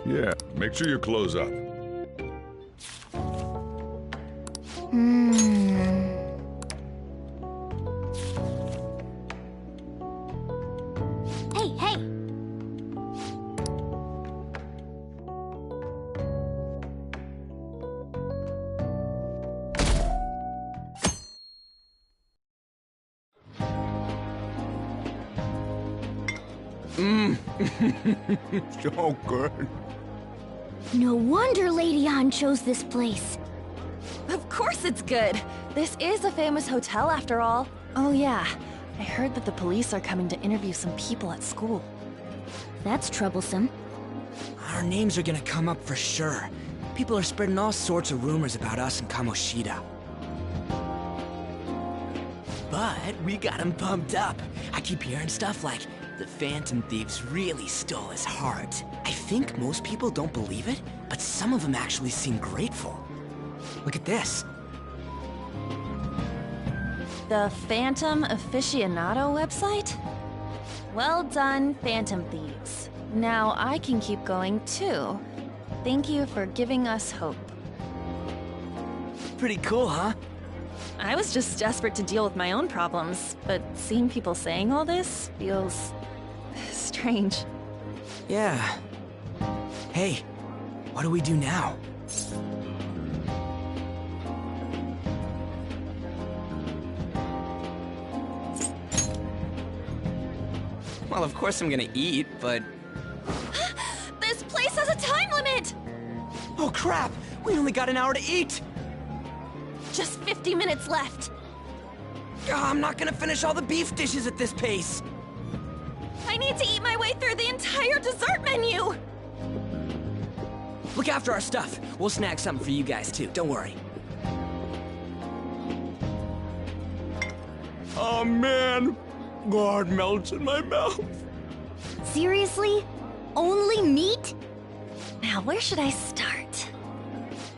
Yeah, make sure you close up. Hey, hey! So good. No wonder Lady An chose this place. Of course it's good. This is a famous hotel after all. Oh yeah, I heard that the police are coming to interview some people at school. That's troublesome. Our names are gonna come up for sure. People are spreading all sorts of rumors about us and Kamoshida. But we got him pumped up. I keep hearing stuff like, the Phantom Thieves really stole his heart. I think most people don't believe it, but some of them actually seem grateful. Look at this. The Phantom Aficionado website? Well done, Phantom Thieves. Now I can keep going too. Thank you for giving us hope. Pretty cool, huh? I was just desperate to deal with my own problems, but seeing people saying all this feels strange. Yeah. Hey, what do we do now? Well, of course I'm gonna eat, but... This place has a time limit! Oh crap! We only got an hour to eat! Just 50 minutes left. I'm not gonna finish all the beef dishes at this pace! I need to eat my way through the entire dessert menu! Look after our stuff. We'll snag something for you guys too, don't worry. Oh man, God melts in my mouth. Seriously? Only meat? Now, where should I start?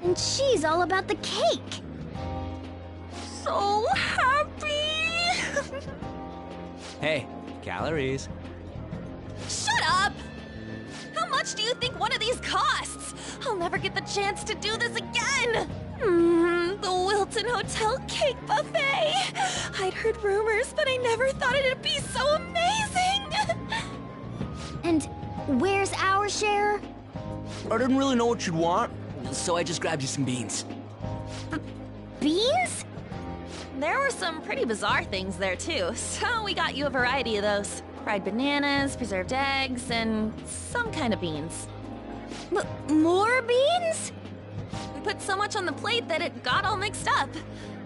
And she's all about the cake. So happy! Hey, calories. Shut up! How much do you think one of these costs? I'll never get the chance to do this again! The Wilton Hotel Cake Buffet! I'd heard rumors, but I never thought it'd be so amazing! And where's our share? I didn't really know what you'd want, so I just grabbed you some beans. Beans? There were some pretty bizarre things there too, so we got you a variety of those. Fried bananas, preserved eggs, and some kind of beans. More beans? We put so much on the plate that it got all mixed up.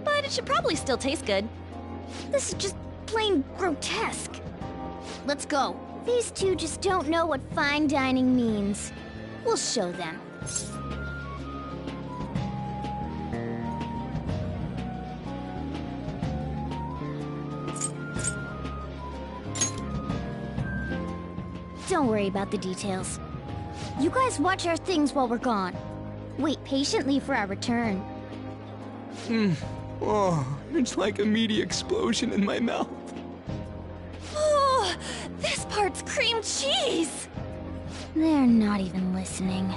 But it should probably still taste good. This is just plain grotesque. Let's go. These two just don't know what fine dining means. We'll show them. Don't worry about the details. You guys watch our things while we're gone. Wait patiently for our return. Oh, it's like a meaty explosion in my mouth. Oh, this part's cream cheese! They're not even listening.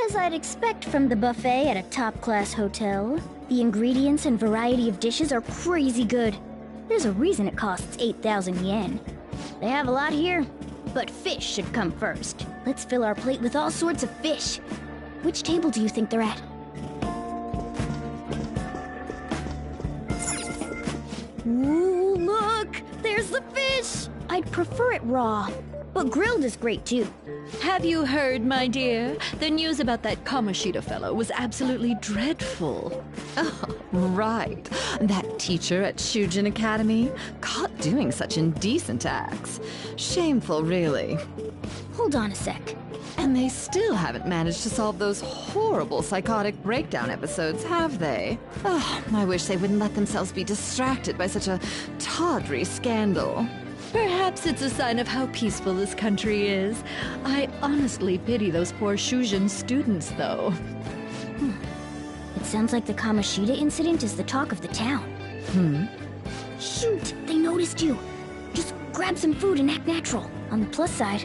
As I'd expect from the buffet at a top-class hotel, the ingredients and variety of dishes are crazy good. There's a reason it costs 8,000 yen. They have a lot here, but fish should come first. Let's fill our plate with all sorts of fish. Which table do you think they're at? Ooh, look! There's the fish! I'd prefer it raw, but grilled is great too. Have you heard, my dear? The news about that Kamoshida fellow was absolutely dreadful. Oh, right. That teacher at Shujin Academy, caught doing such indecent acts. Shameful, really. Hold on a sec. And they still haven't managed to solve those horrible psychotic breakdown episodes, have they? Oh, I wish they wouldn't let themselves be distracted by such a tawdry scandal. Perhaps it's a sign of how peaceful this country is. I honestly pity those poor Shujin students, though. It sounds like the Kamoshida incident is the talk of the town. Shoot, they noticed you. Just grab some food and act natural. On the plus side,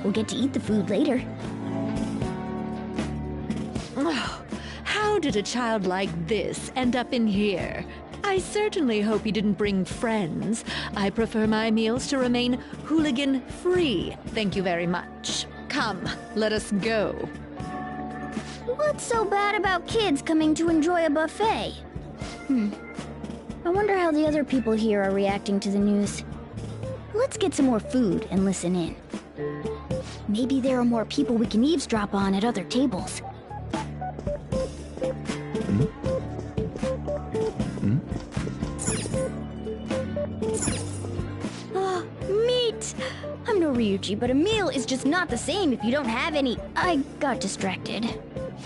We'll get to eat the food later. How did a child like this end up in here? I certainly hope he didn't bring friends. I prefer my meals to remain hooligan-free. Thank you very much. Come, let us go. What's so bad about kids coming to enjoy a buffet? I wonder how the other people here are reacting to the news. Let's get some more food and listen in. Maybe there are more people we can eavesdrop on at other tables. Meat! I'm no Ryuji, but a meal is just not the same if you don't have any. I got distracted.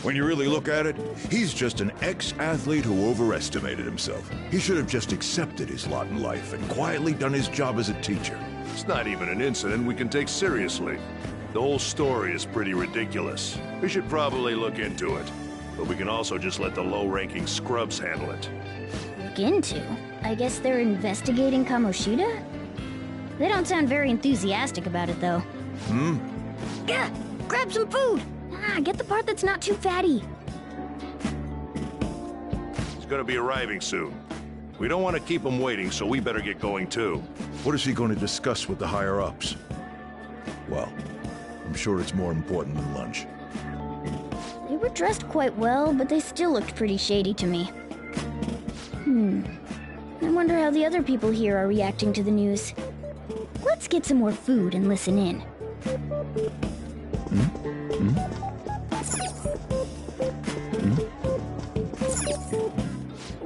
When you really look at it, he's just an ex-athlete who overestimated himself. He should have just accepted his lot in life and quietly done his job as a teacher. It's not even an incident we can take seriously. The whole story is pretty ridiculous. We should probably look into it. But we can also just let the low-ranking scrubs handle it. Look into? I guess they're investigating Kamoshida? They don't sound very enthusiastic about it, though. Yeah, grab some food! Get the part that's not too fatty. He's gonna be arriving soon. We don't want to keep him waiting, so we better get going too. What is he going to discuss with the higher-ups? Well, I'm sure it's more important than lunch. They were dressed quite well, but they still looked pretty shady to me. I wonder how the other people here are reacting to the news. Let's get some more food and listen in.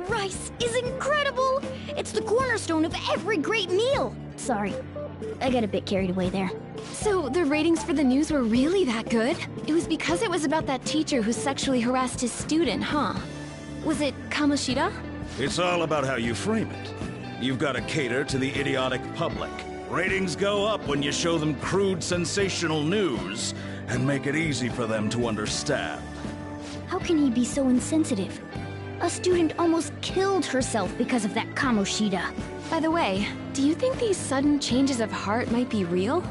Rice is incredible! It's the cornerstone of every great meal! Sorry, I got a bit carried away there. So the ratings for the news were really that good? It was because it was about that teacher who sexually harassed his student, huh? Was it Kamoshida? It's all about how you frame it. You've got to cater to the idiotic public. Ratings go up when you show them crude, sensational news and make it easy for them to understand. How can he be so insensitive? A student almost killed herself because of that Kamoshida. By the way, do you think these sudden changes of heart might be real?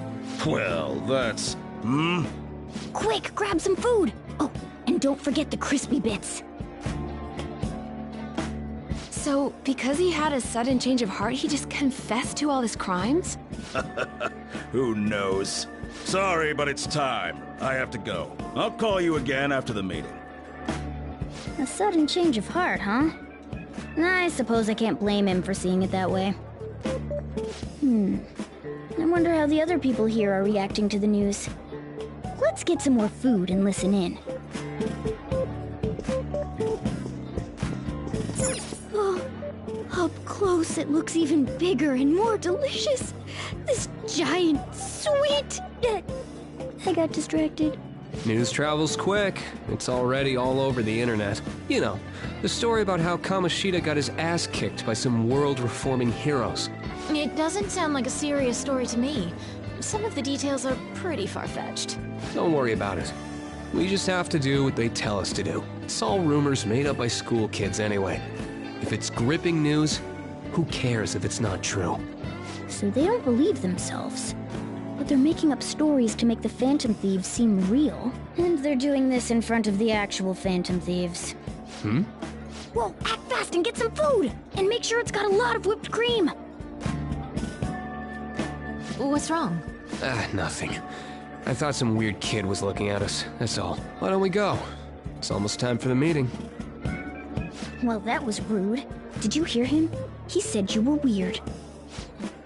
Well, that's... Quick, grab some food! Oh, and don't forget the crispy bits. So, because he had a sudden change of heart, he just confessed to all his crimes? Who knows? Sorry, but it's time. I have to go. I'll call you again after the meeting. A sudden change of heart, huh? I suppose I can't blame him for seeing it that way. I wonder how the other people here are reacting to the news. Let's get some more food and listen in. Oh, up close it looks even bigger and more delicious. This giant sweet... I got distracted. News travels quick. It's already all over the internet. You know, the story about how Kamoshida got his ass kicked by some world-reforming heroes. It doesn't sound like a serious story to me. Some of the details are pretty far-fetched. Don't worry about it. We just have to do what they tell us to do. It's all rumors made up by school kids anyway. If it's gripping news, who cares if it's not true? So they don't believe themselves. But they're making up stories to make the Phantom Thieves seem real. And they're doing this in front of the actual Phantom Thieves. Whoa, act fast and get some food! And make sure it's got a lot of whipped cream! What's wrong? Nothing. I thought some weird kid was looking at us, that's all. Why don't we go? It's almost time for the meeting. Well, that was rude. Did you hear him? He said you were weird.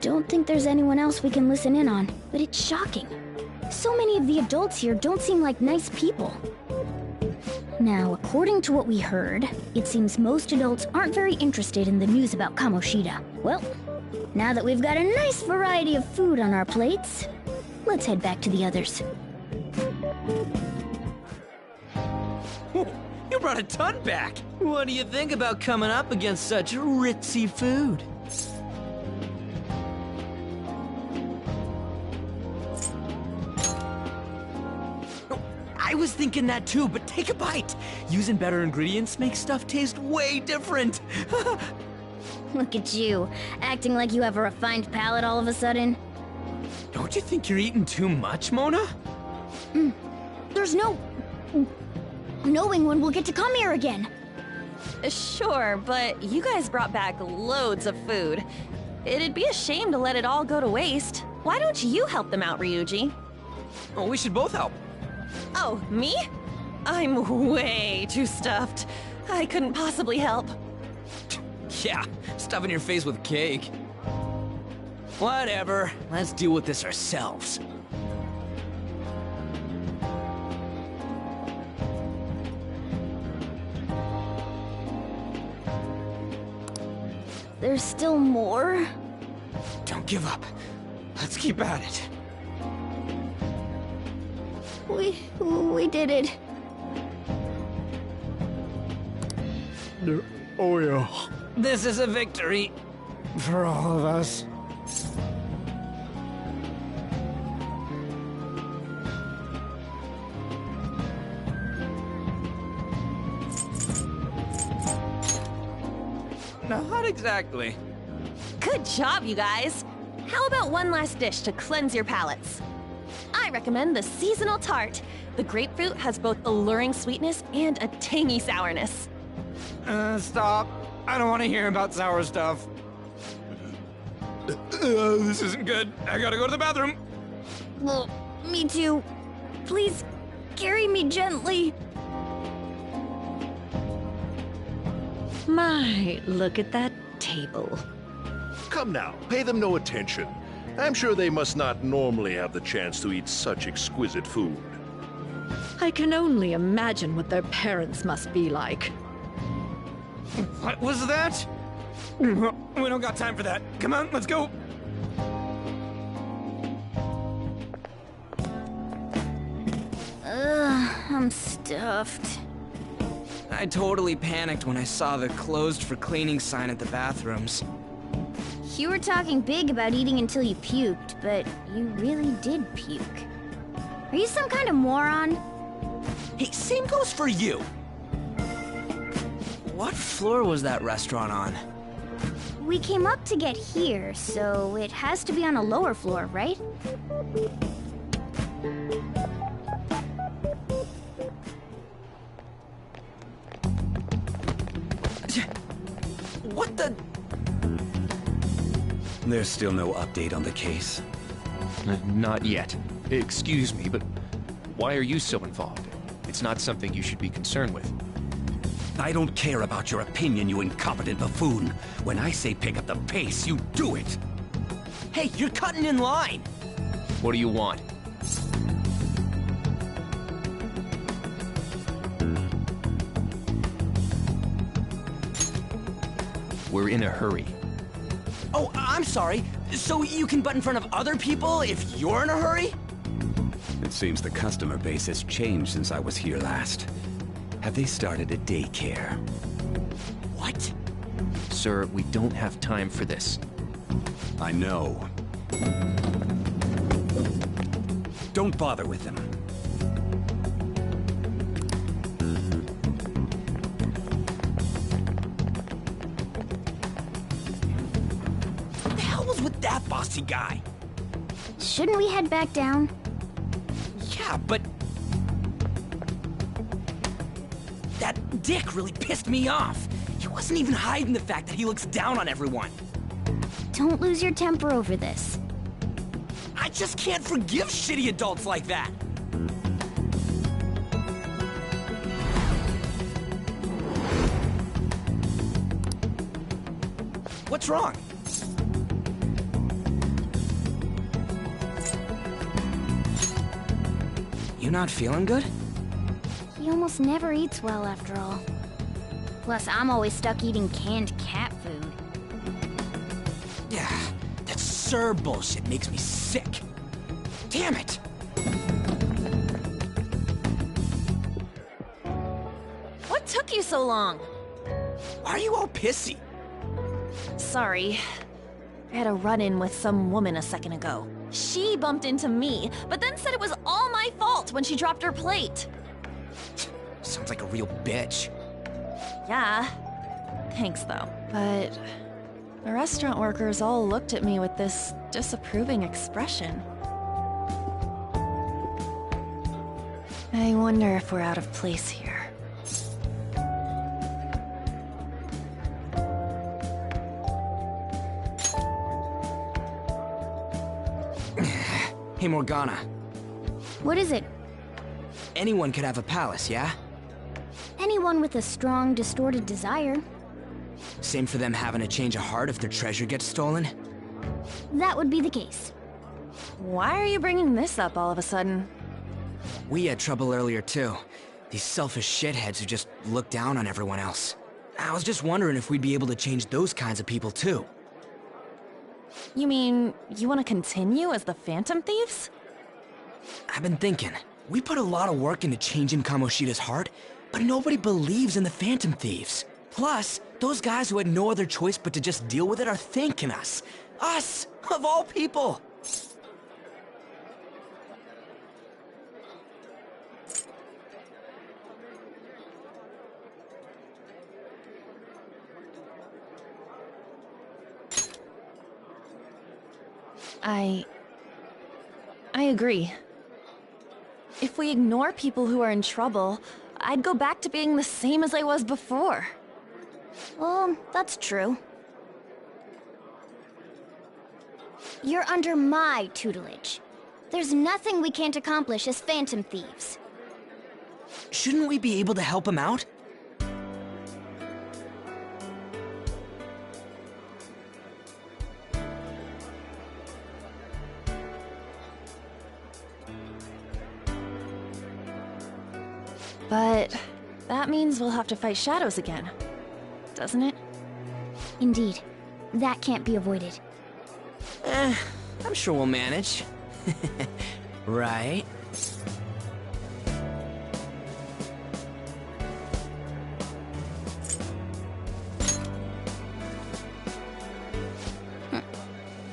Don't think there's anyone else we can listen in on, but it's shocking. So many of the adults here don't seem like nice people. Now, according to what we heard, it seems most adults aren't very interested in the news about Kamoshida. Well, now that we've got a nice variety of food on our plates, let's head back to the others. You brought a ton back! What do you think about coming up against such ritzy food? I was thinking that too, but take a bite! Using better ingredients makes stuff taste way different! Look at you, acting like you have a refined palate all of a sudden. Don't you think you're eating too much, Mona? There's no knowing when we'll get to come here again. Sure, but you guys brought back loads of food. It'd be a shame to let it all go to waste. Why don't you help them out, Ryuji? Oh, we should both help. Oh, me? I'm way too stuffed. I couldn't possibly help. Yeah, stuffing your face with cake. Whatever, let's deal with this ourselves. There's still more? Don't give up. Let's keep at it. We did it. Oh yeah. This is a victory for all of us. Not exactly. Good job, you guys. How about one last dish to cleanse your palates? I recommend the seasonal tart. The grapefruit has both alluring sweetness and a tangy sourness. Stop. I don't want to hear about sour stuff. This isn't good. I gotta go to the bathroom. Well, me too. Please, carry me gently. My, look at that table. Come now, pay them no attention. I'm sure they must not normally have the chance to eat such exquisite food. I can only imagine what their parents must be like. What was that? We don't got time for that. Come on, let's go. I'm stuffed. I totally panicked when I saw the closed for cleaning sign at the bathrooms. You were talking big about eating until you puked, but you really did puke. Are you some kind of moron? Hey, same goes for you. What floor was that restaurant on? We came up to get here, so it has to be on a lower floor, right? What the? There's still no update on the case. Not yet. Excuse me, but why are you so involved? It's not something you should be concerned with. I don't care about your opinion, you incompetent buffoon. When I say pick up the pace, you do it. Hey, you're cutting in line. What do you want? We're in a hurry. Oh, I'm sorry. So you can butt in front of other people if you're in a hurry? It seems the customer base has changed since I was here last. Have they started a daycare? What? Sir, we don't have time for this. I know. Don't bother with them. What the hell was with that bossy guy? Shouldn't we head back down? Yeah, but... that dick really pissed me off. He wasn't even hiding the fact that he looks down on everyone. Don't lose your temper over this. I just can't forgive shitty adults like that. What's wrong? You not feeling good? He almost never eats well after all. Plus, I'm always stuck eating canned cat food. Yeah, that Sir bullshit makes me sick. Damn it! What took you so long? Why are you all pissy? Sorry. I had a run-in with some woman a second ago. She bumped into me, but then said it was all my fault when she dropped her plate. Sounds like a real bitch. Yeah. Thanks, though. But the restaurant workers all looked at me with this disapproving expression. I wonder if we're out of place here. Hey, Morgana. What is it? Anyone could have a palace, yeah? Anyone with a strong, distorted desire. Same for them having a change of heart if their treasure gets stolen? That would be the case. Why are you bringing this up all of a sudden? We had trouble earlier, too. These selfish shitheads who just look down on everyone else. I was just wondering if we'd be able to change those kinds of people, too. You mean, you want to continue as the Phantom Thieves? I've been thinking. We put a lot of work into changing Kamoshida's heart, but nobody believes in the Phantom Thieves. Plus, those guys who had no other choice but to just deal with it are thanking us. Us, of all people! I agree. If we ignore people who are in trouble, I'd go back to being the same as I was before. Well, that's true. You're under my tutelage. There's nothing we can't accomplish as Phantom Thieves. Shouldn't we be able to help him out? But that means we'll have to fight shadows again, doesn't it? Indeed. That can't be avoided. I'm sure we'll manage. Right?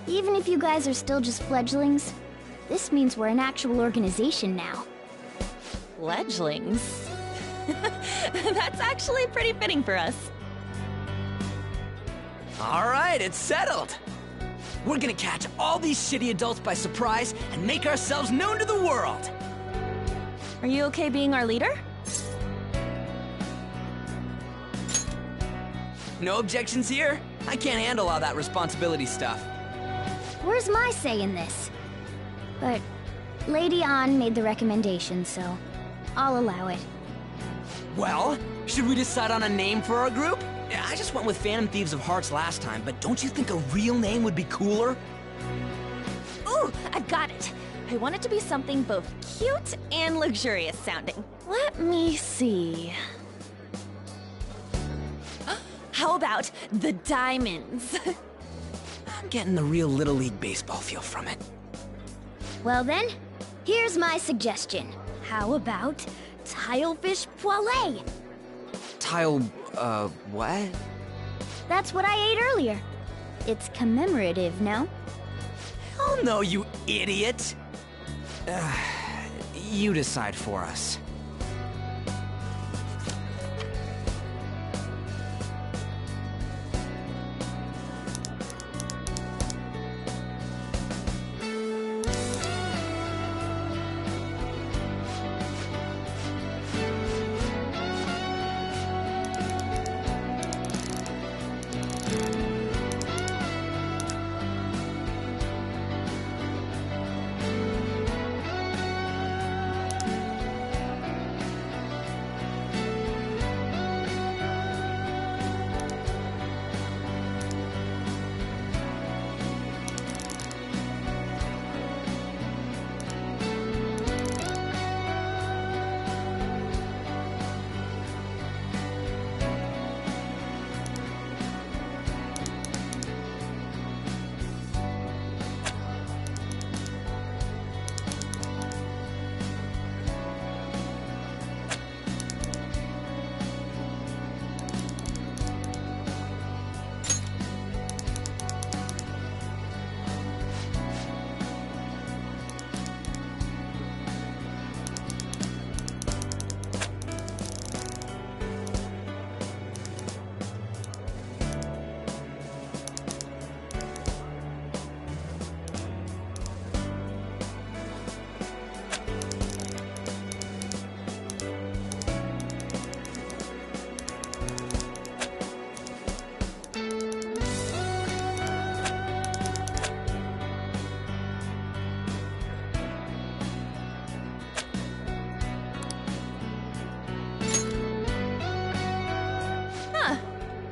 Even if you guys are still just fledglings, this means we're an actual organization now. Fledglings? That's actually pretty fitting for us. All right, it's settled. We're gonna catch all these shitty adults by surprise and make ourselves known to the world. Are you okay being our leader? No objections here. I can't handle all that responsibility stuff. Where's my say in this? But Lady An made the recommendation, so I'll allow it. Well, should we decide on a name for our group? I just went with Phantom Thieves of Hearts last time, but don't you think a real name would be cooler? Ooh, I've got it. I want it to be something both cute and luxurious sounding. Let me see. How about the Diamonds? I'm getting the real Little League Baseball feel from it. Well then, here's my suggestion. How about Tilefish Poêlée? What? That's what I ate earlier. It's commemorative, no? Hell no, you idiot! You decide for us.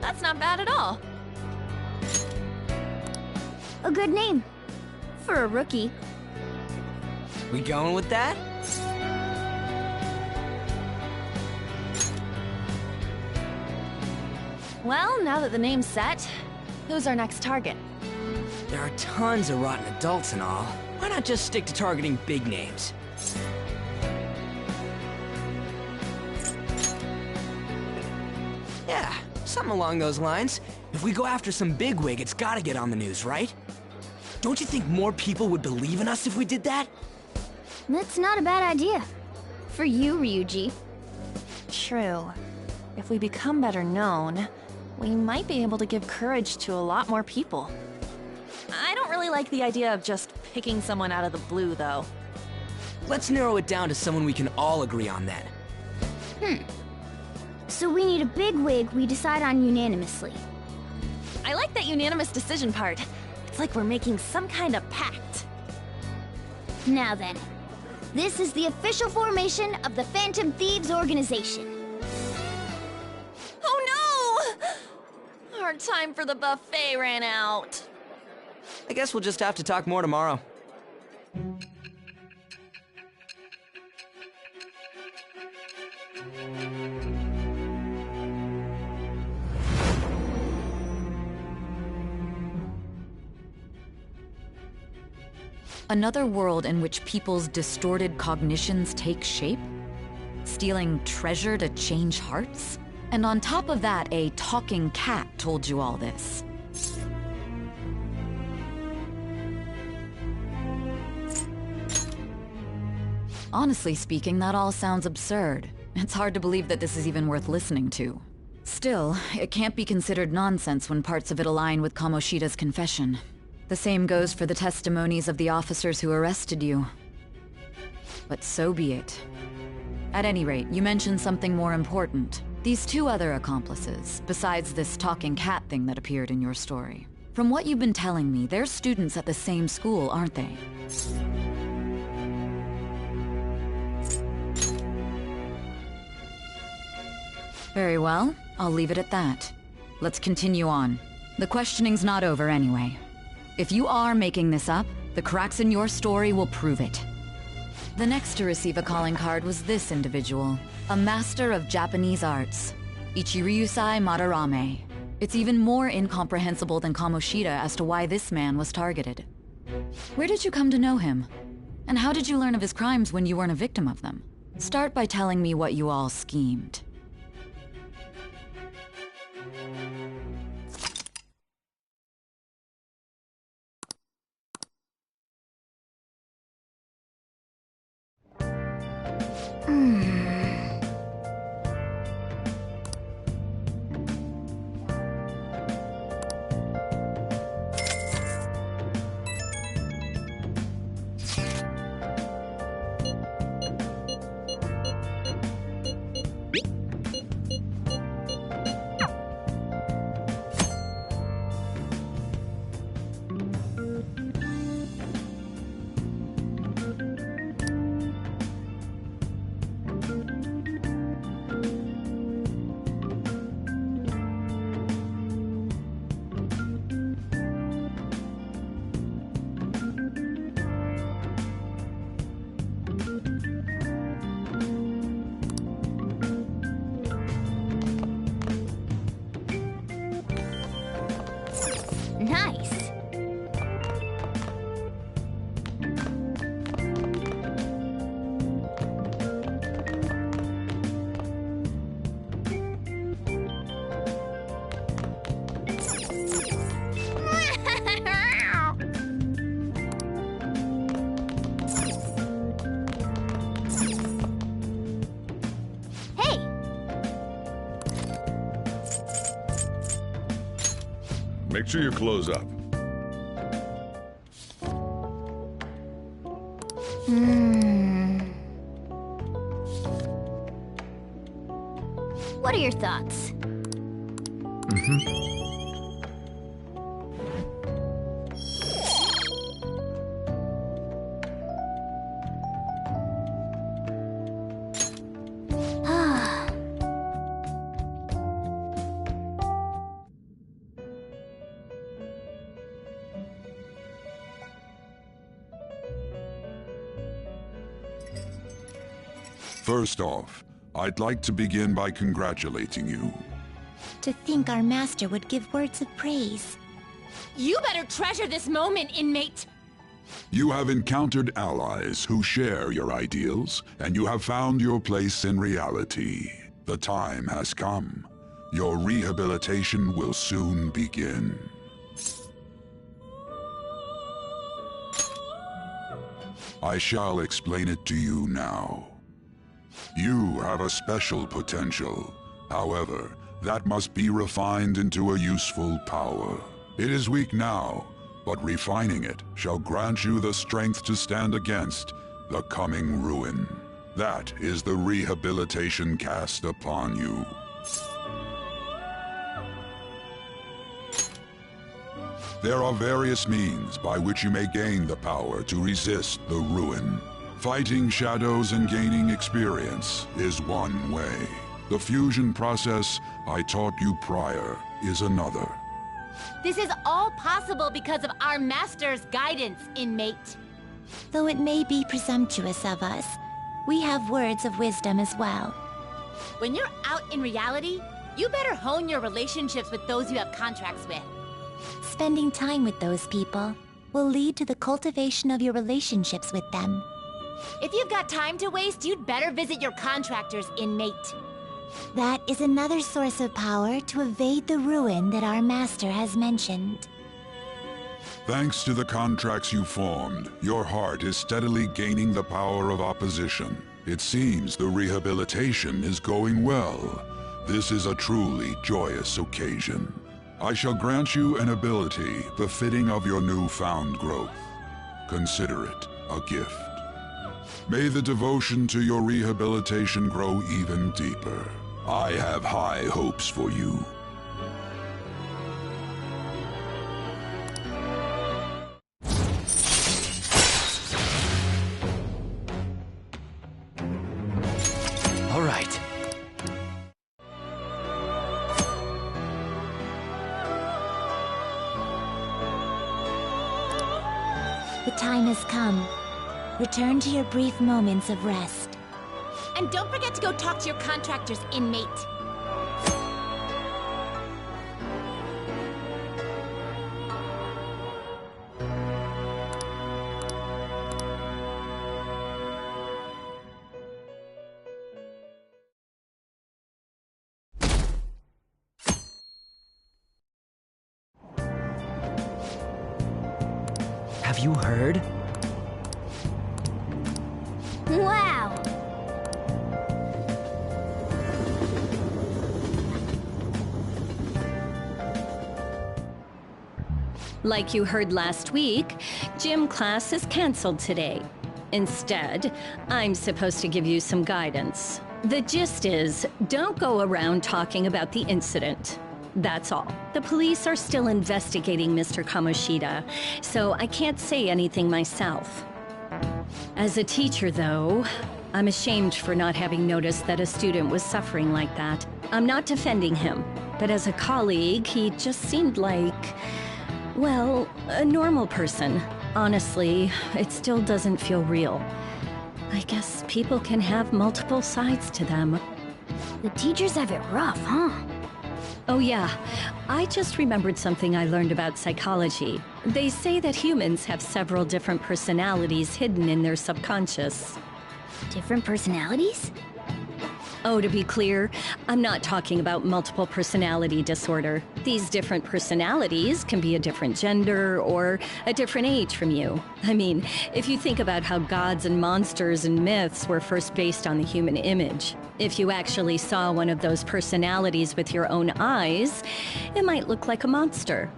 That's not bad at all. A good name. For a rookie. We going with that? Well, now that the name's set, who's our next target? There are tons of rotten adults and all. Why not just stick to targeting big names? Yeah, something along those lines. If we go after some bigwig, it's gotta get on the news, right? Don't you think more people would believe in us if we did that? That's not a bad idea. For you, Ryuji. True. If we become better known, we might be able to give courage to a lot more people. I don't really like the idea of just picking someone out of the blue, though. Let's narrow it down to someone we can all agree on then. So we need a big wig we decide on unanimously. I like that unanimous decision part. It's like we're making some kind of pact. Now then, this is the official formation of the Phantom Thieves organization. Oh no! Our time for the buffet ran out. I guess we'll just have to talk more tomorrow. Another world in which people's distorted cognitions take shape? Stealing treasure to change hearts? And on top of that, a talking cat told you all this. Honestly speaking, that all sounds absurd. It's hard to believe that this is even worth listening to. Still, it can't be considered nonsense when parts of it align with Kamoshida's confession. The same goes for the testimonies of the officers who arrested you. But so be it. At any rate, you mentioned something more important. These two other accomplices, besides this talking cat thing that appeared in your story. From what you've been telling me, they're students at the same school, aren't they? Very well, I'll leave it at that. Let's continue on. The questioning's not over anyway. If you are making this up, the cracks in your story will prove it. The next to receive a calling card was this individual, a master of Japanese arts, Ichiryusai Madarame. It's even more incomprehensible than Kamoshida as to why this man was targeted. Where did you come to know him? And how did you learn of his crimes when you weren't a victim of them? Start by telling me what you all schemed. Nice. Hey! Make sure you close up. What are your thoughts? First off, I'd like to begin by congratulating you. To think our master would give words of praise. You better treasure this moment, inmate! You have encountered allies who share your ideals, and you have found your place in reality. The time has come. Your rehabilitation will soon begin. I shall explain it to you now. You have a special potential. However, that must be refined into a useful power. It is weak now, but refining it shall grant you the strength to stand against the coming ruin. That is the rehabilitation cast upon you. There are various means by which you may gain the power to resist the ruin. Fighting shadows and gaining experience is one way. The fusion process I taught you prior is another. This is all possible because of our master's guidance, inmate. Though it may be presumptuous of us, we have words of wisdom as well. When you're out in reality, you better hone your relationships with those you have contracts with. Spending time with those people will lead to the cultivation of your relationships with them. If you've got time to waste, you'd better visit your contractors, inmate. That is another source of power to evade the ruin that our master has mentioned. Thanks to the contracts you formed, your heart is steadily gaining the power of opposition. It seems the rehabilitation is going well. This is a truly joyous occasion. I shall grant you an ability befitting of your newfound growth. Consider it a gift. May the devotion to your rehabilitation grow even deeper. I have high hopes for you. All right. The time has come. Return to your brief moments of rest. And don't forget to go talk to your contractors, inmate. Have you heard? Wow! Like you heard last week, gym class is canceled today. Instead, I'm supposed to give you some guidance. The gist is, don't go around talking about the incident. That's all. The police are still investigating Mr. Kamoshida, so I can't say anything myself. As a teacher, though, I'm ashamed for not having noticed that a student was suffering like that. I'm not defending him, but as a colleague, he just seemed like, well, a normal person. Honestly, it still doesn't feel real. I guess people can have multiple sides to them. The teachers have it rough, huh? Oh yeah, I just remembered something I learned about psychology. They say that humans have several different personalities hidden in their subconscious. Different personalities? Oh, to be clear, I'm not talking about multiple personality disorder. These different personalities can be a different gender or a different age from you. I mean, if you think about how gods and monsters and myths were first based on the human image, if you actually saw one of those personalities with your own eyes, it might look like a monster.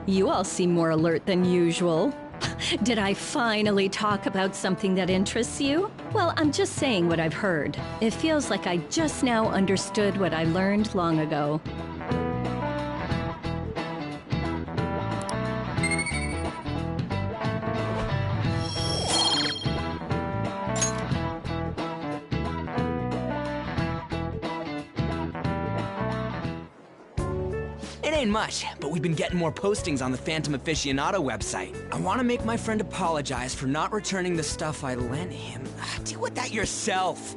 You all seem more alert than usual. Did I finally talk about something that interests you? Well, I'm just saying what I've heard. It feels like I just now understood what I learned long ago. And ain't much, but we've been getting more postings on the Phantom Aficionado website. I want to make my friend apologize for not returning the stuff I lent him. Deal with that yourself.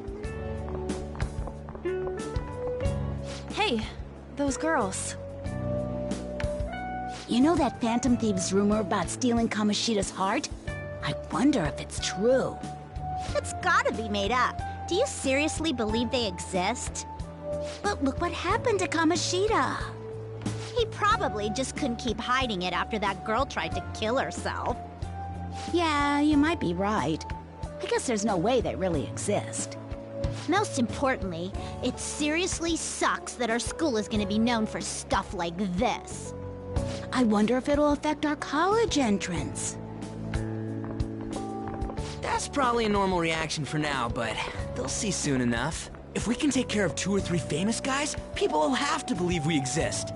Hey, those girls. You know that Phantom Thieves rumor about stealing Kamoshida's heart? I wonder if it's true. It's gotta be made up. Do you seriously believe they exist? But look what happened to Kamoshida. He probably just couldn't keep hiding it after that girl tried to kill herself. Yeah, you might be right. I guess there's no way they really exist. Most importantly, it seriously sucks that our school is gonna be known for stuff like this. I wonder if it'll affect our college entrance. That's probably a normal reaction for now, but they'll see soon enough. If we can take care of 2 or 3 famous guys, people will have to believe we exist.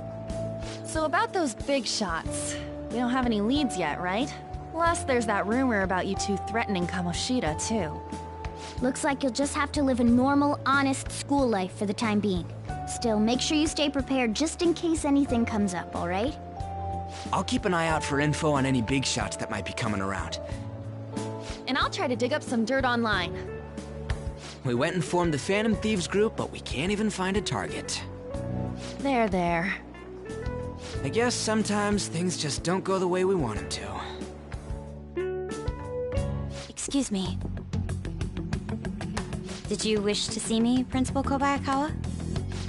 So about those big shots, we don't have any leads yet, right? Plus, there's that rumor about you two threatening Kamoshida, too. Looks like you'll just have to live a normal, honest school life for the time being. Still, make sure you stay prepared just in case anything comes up, alright? I'll keep an eye out for info on any big shots that might be coming around. And I'll try to dig up some dirt online. We went and formed the Phantom Thieves group, but we can't even find a target. There. I guess sometimes things just don't go the way we want them to. Excuse me. Did you wish to see me, Principal Kobayakawa?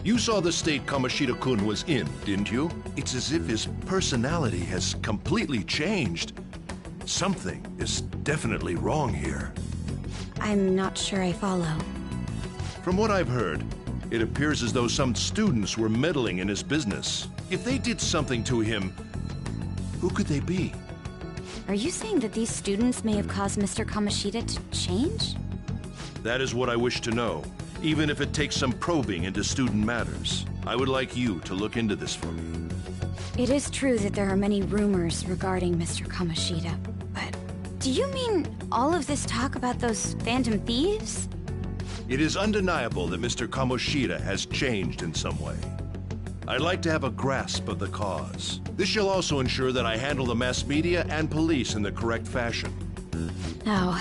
You saw the state Kamoshida-kun was in, didn't you? It's as if his personality has completely changed. Something is definitely wrong here. I'm not sure I follow. From what I've heard, it appears as though some students were meddling in his business. If they did something to him, who could they be? Are you saying that these students may have caused Mr. Kamoshida to change? That is what I wish to know, even if it takes some probing into student matters. I would like you to look into this for me. It is true that there are many rumors regarding Mr. Kamoshida, but do you mean all of this talk about those Phantom Thieves? It is undeniable that Mr. Kamoshida has changed in some way. I'd like to have a grasp of the cause. This shall also ensure that I handle the mass media and police in the correct fashion. Oh.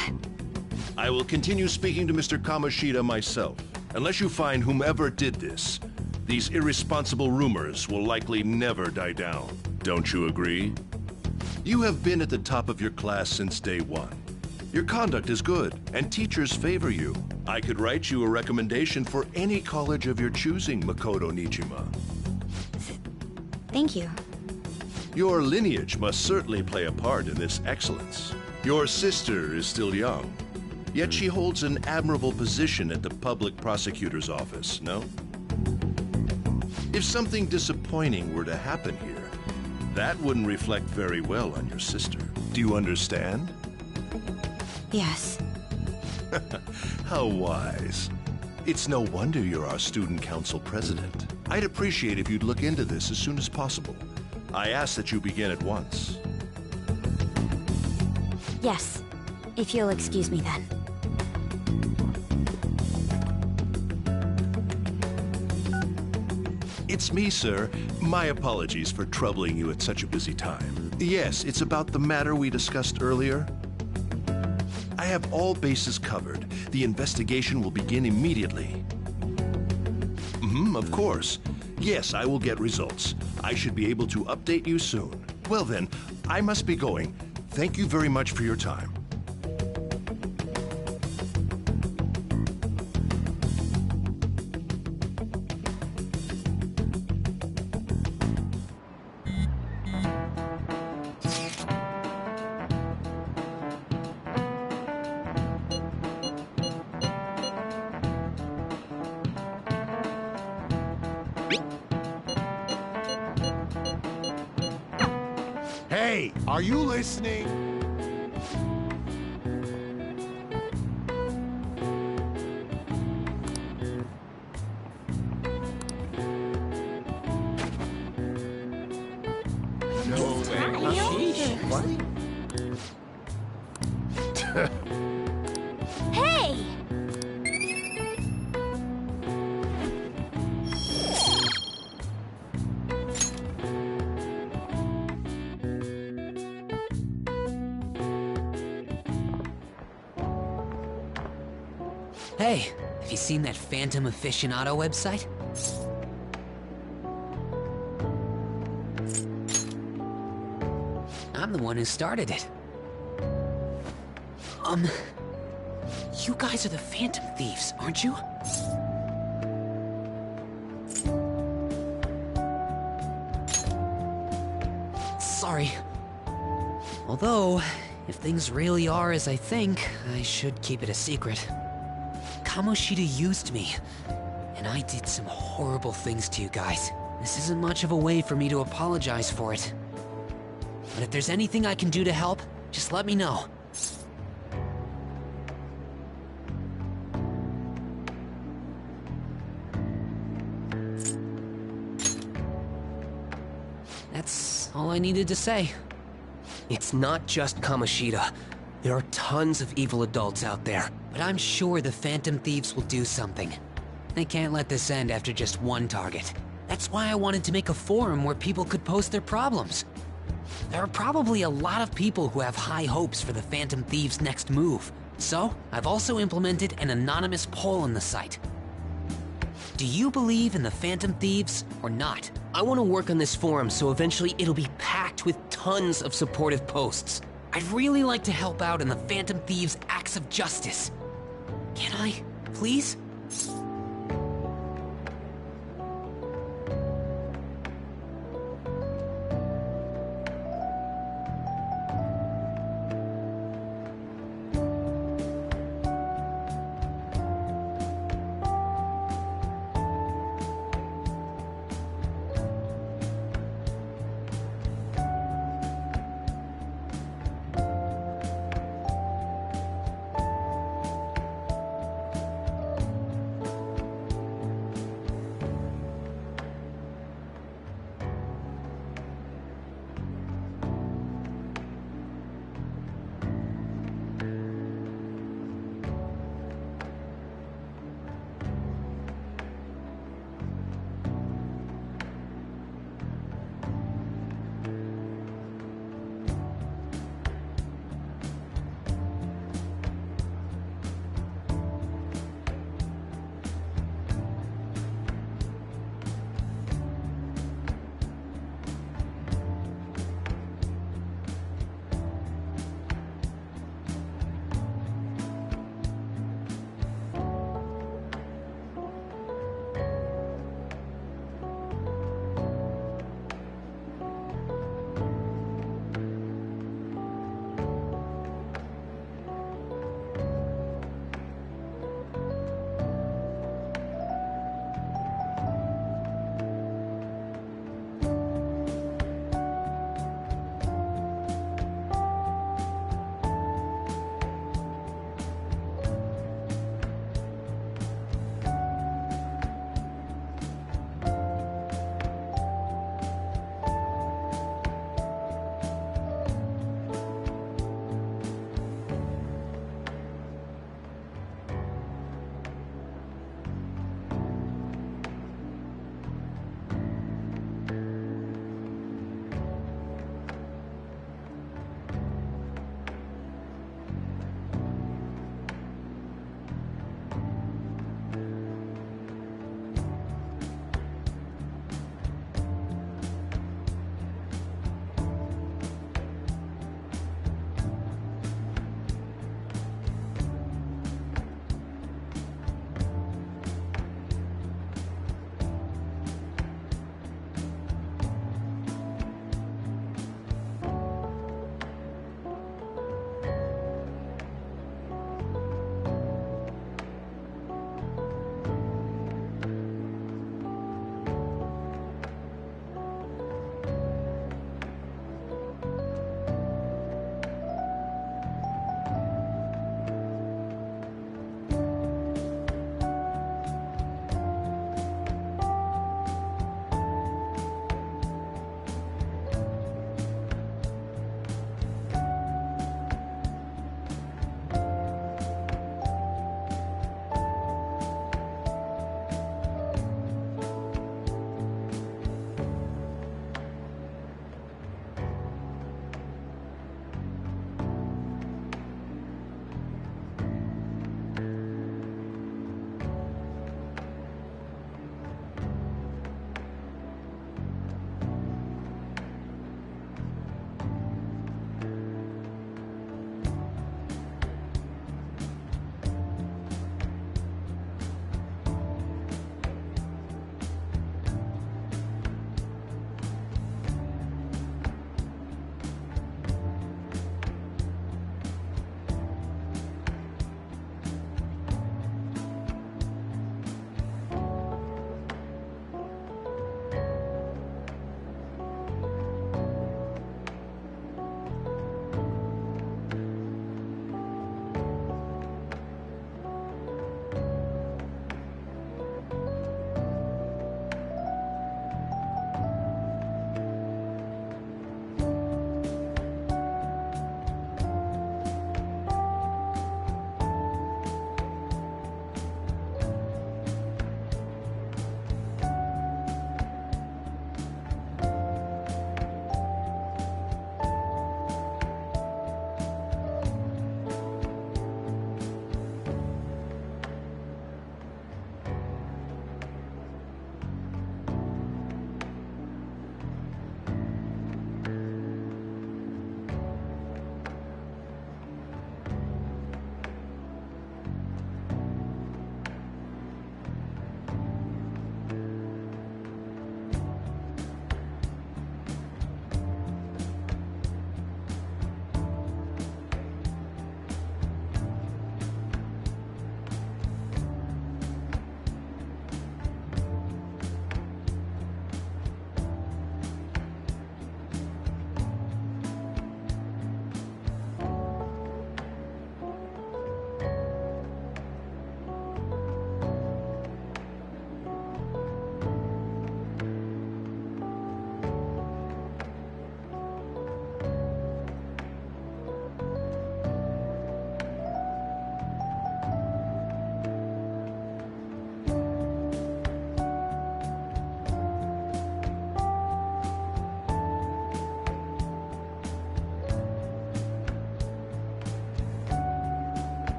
I will continue speaking to Mr. Kamoshida myself. Unless you find whomever did this, these irresponsible rumors will likely never die down. Don't you agree? You have been at the top of your class since day one. Your conduct is good, and teachers favor you. I could write you a recommendation for any college of your choosing, Makoto Nijima. Thank you. Your lineage must certainly play a part in this excellence. Your sister is still young, yet she holds an admirable position at the public prosecutor's office, no? If something disappointing were to happen here, that wouldn't reflect very well on your sister. Do you understand? Yes. How wise. It's no wonder you're our student council president. I'd appreciate if you'd look into this as soon as possible. I ask that you begin at once. Yes. If you'll excuse me then. It's me, sir. My apologies for troubling you at such a busy time. Yes, it's about the matter we discussed earlier. I have all bases covered. The investigation will begin immediately. Of course. Yes, I will get results. I should be able to update you soon. Well then, I must be going. Thank you very much for your time. Hey, are you listening? No way. What? Hey! Hey, have you seen that Phantom Aficionado website? I'm the one who started it. You guys are the Phantom Thieves, aren't you? Sorry. Although, if things really are as I think, I should keep it a secret. Kamoshida used me, and I did some horrible things to you guys. This isn't much of a way for me to apologize for it. But if there's anything I can do to help, just let me know. That's all I needed to say. It's not just Kamoshida. There are tons of evil adults out there. But I'm sure the Phantom Thieves will do something. They can't let this end after just one target. That's why I wanted to make a forum where people could post their problems. There are probably a lot of people who have high hopes for the Phantom Thieves' next move. So, I've also implemented an anonymous poll on the site. Do you believe in the Phantom Thieves or not? I want to work on this forum so eventually it'll be packed with tons of supportive posts. I'd really like to help out in the Phantom Thieves' acts of justice. Can I, please?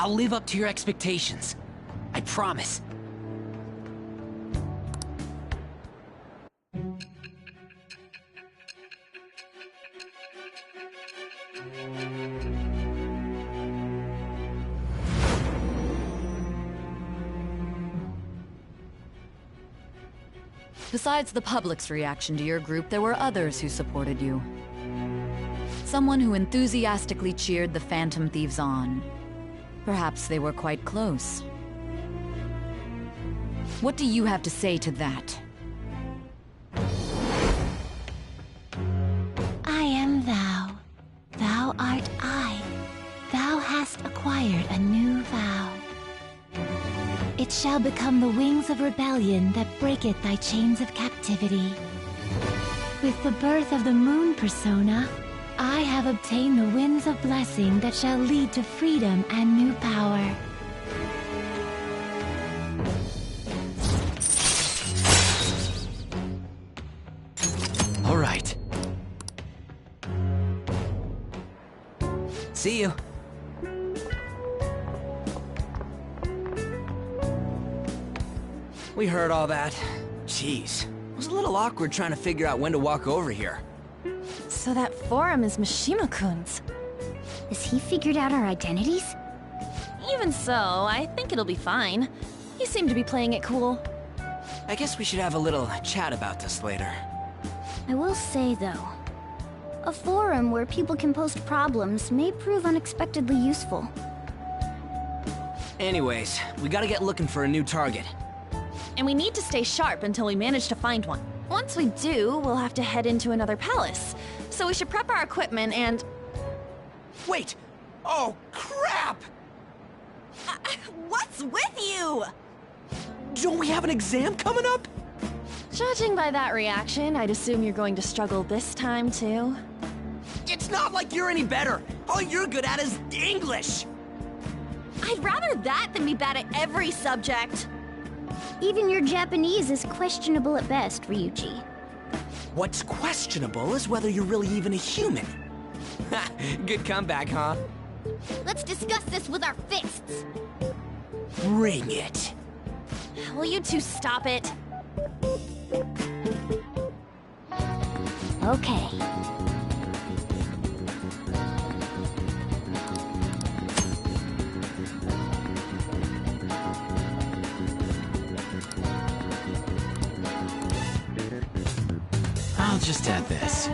I'll live up to your expectations. I promise. Besides the public's reaction to your group, there were others who supported you. Someone who enthusiastically cheered the Phantom Thieves on. Perhaps they were quite close. What do you have to say to that? I am thou. Thou art I. Thou hast acquired a new vow. It shall become the wings of rebellion that breaketh thy chains of captivity. With the birth of the moon persona, I have obtained the winds of blessing that shall lead to freedom and new power. All right. See you. We heard all that. Jeez. It was a little awkward trying to figure out when to walk over here. So that forum is Mishima-kun's. Has he figured out our identities? Even so, I think it'll be fine. You seem to be playing it cool. I guess we should have a little chat about this later. I will say, though, a forum where people can post problems may prove unexpectedly useful. Anyways, we gotta get looking for a new target. And we need to stay sharp until we manage to find one. Once we do, we'll have to head into another palace. So we should prep our equipment and... Wait! Oh, crap! What's with you? Don't we have an exam coming up? Judging by that reaction, I'd assume you're going to struggle this time, too. It's not like you're any better! All you're good at is English! I'd rather that than be bad at every subject. Even your Japanese is questionable at best, Ryuji. What's questionable is whether you're really even a human. Good comeback, huh? Let's discuss this with our fists. Bring it. Will you two stop it? Okay. I'll just add this.